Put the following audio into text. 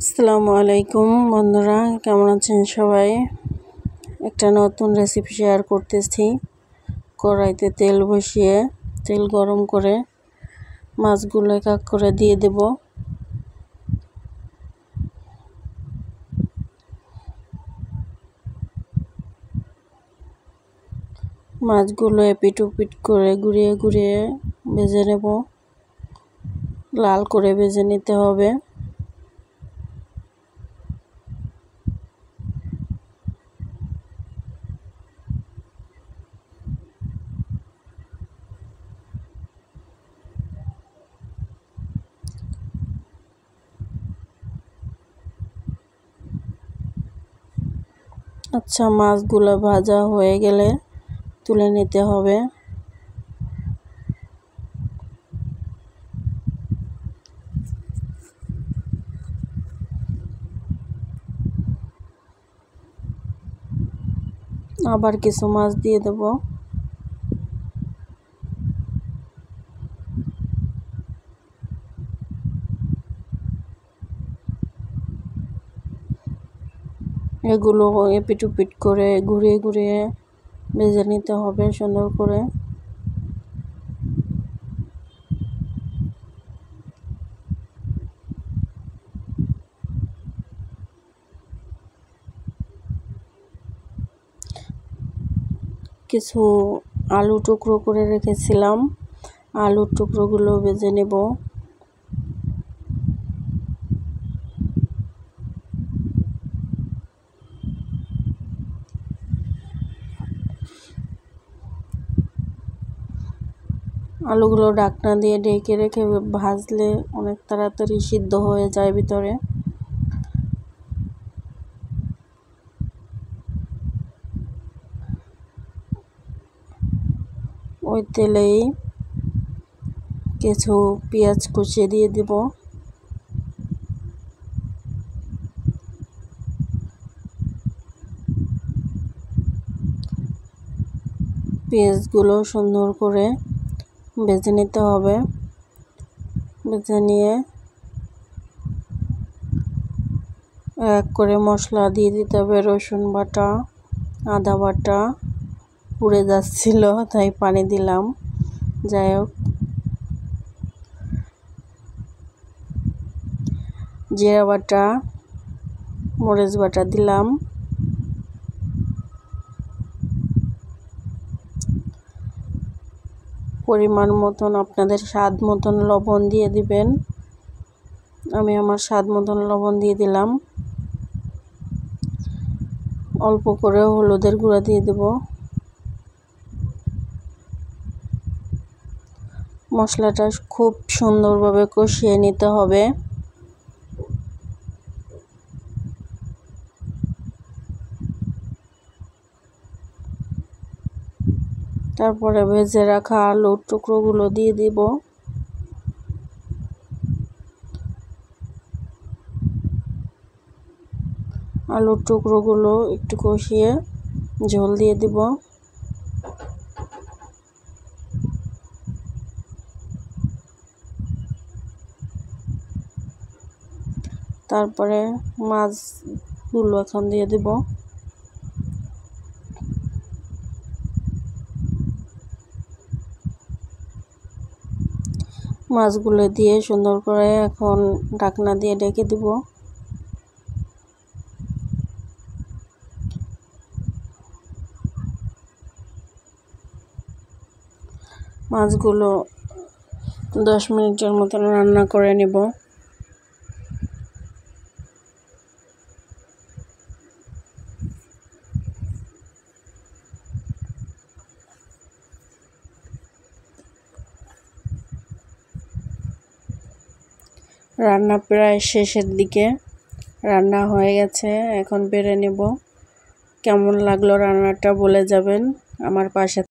আসসালামু আলাইকুম বন্ধুরা, কেমন আছেন সবাই? একটা নতুন রেসিপি শেয়ার করতেছি। কড়াইতে তেল বসিয়ে তেল গরম করে মাছগুলো এক এক করে দিয়ে দেব। মাছগুলো এপিট ওপিট করে ঘুরিয়ে ঘুরিয়ে ভেজে নেব। লাল করে ভেজে নিতে হবে। আচ্ছা, মাছগুলো ভাজা হয়ে গেলে তুলে নিতে হবে। আবার কিছু মাছ দিয়ে দেব। এগুলো এপিট ওপিট করে ঘুরিয়ে ঘুরিয়ে ভেজে নিতে হবে সুন্দর করে। কিছু আলু টুকরো করে রেখেছিলাম, আলুর টুকরোগুলো ভেজে নেব। আলুগুলো ঢাকনা দিয়ে ঢেকে রেখে ভাজলে অনেক তাড়াতাড়ি সিদ্ধ হয়ে যায় ভিতরে। ওই তেলেই কিছু পেঁয়াজ কুচিয়ে দিয়ে দেব। পেঁয়াজগুলো সুন্দর করে ভেজে নিতে হবে। ভেজে নিয়ে এক করে মশলা দিয়ে দিতে হবে। রসুন বাটা, আদা বাটা, পুড়ে যাচ্ছিল তাই পানি দিলাম। যাই হোক, জিরা বাটা, মরিচ বাটা দিলাম। পরিমাণ মতন আপনাদের স্বাদ মতন লবণ দিয়ে দিবেন। আমি আমার স্বাদ মতন লবণ দিয়ে দিলাম। অল্প করে হলুদের গুঁড়া দিয়ে দেব। মশলাটা খুব সুন্দরভাবে কষিয়ে নিতে হবে। তারপরে ভেজে রাখা আলুর টুকরোগুলো দিয়ে দিব। আলুর টুকরোগুলো একটু কষিয়ে ঝোল দিয়ে দিব। তারপরে মাছগুলো এখন দিয়ে দিব। মাছগুলো দিয়ে সুন্দর করে এখন ঢাকনা দিয়ে ঢেকে দিব। মাছগুলো 10 মিনিটের মতন রান্না করে নেব। রান্না প্রায় শেষের দিকে, রান্না হয়ে গেছে, এখন বেড়ে নেব। কেমন লাগলো রান্নাটা বলে যাবেন। আমার পাশে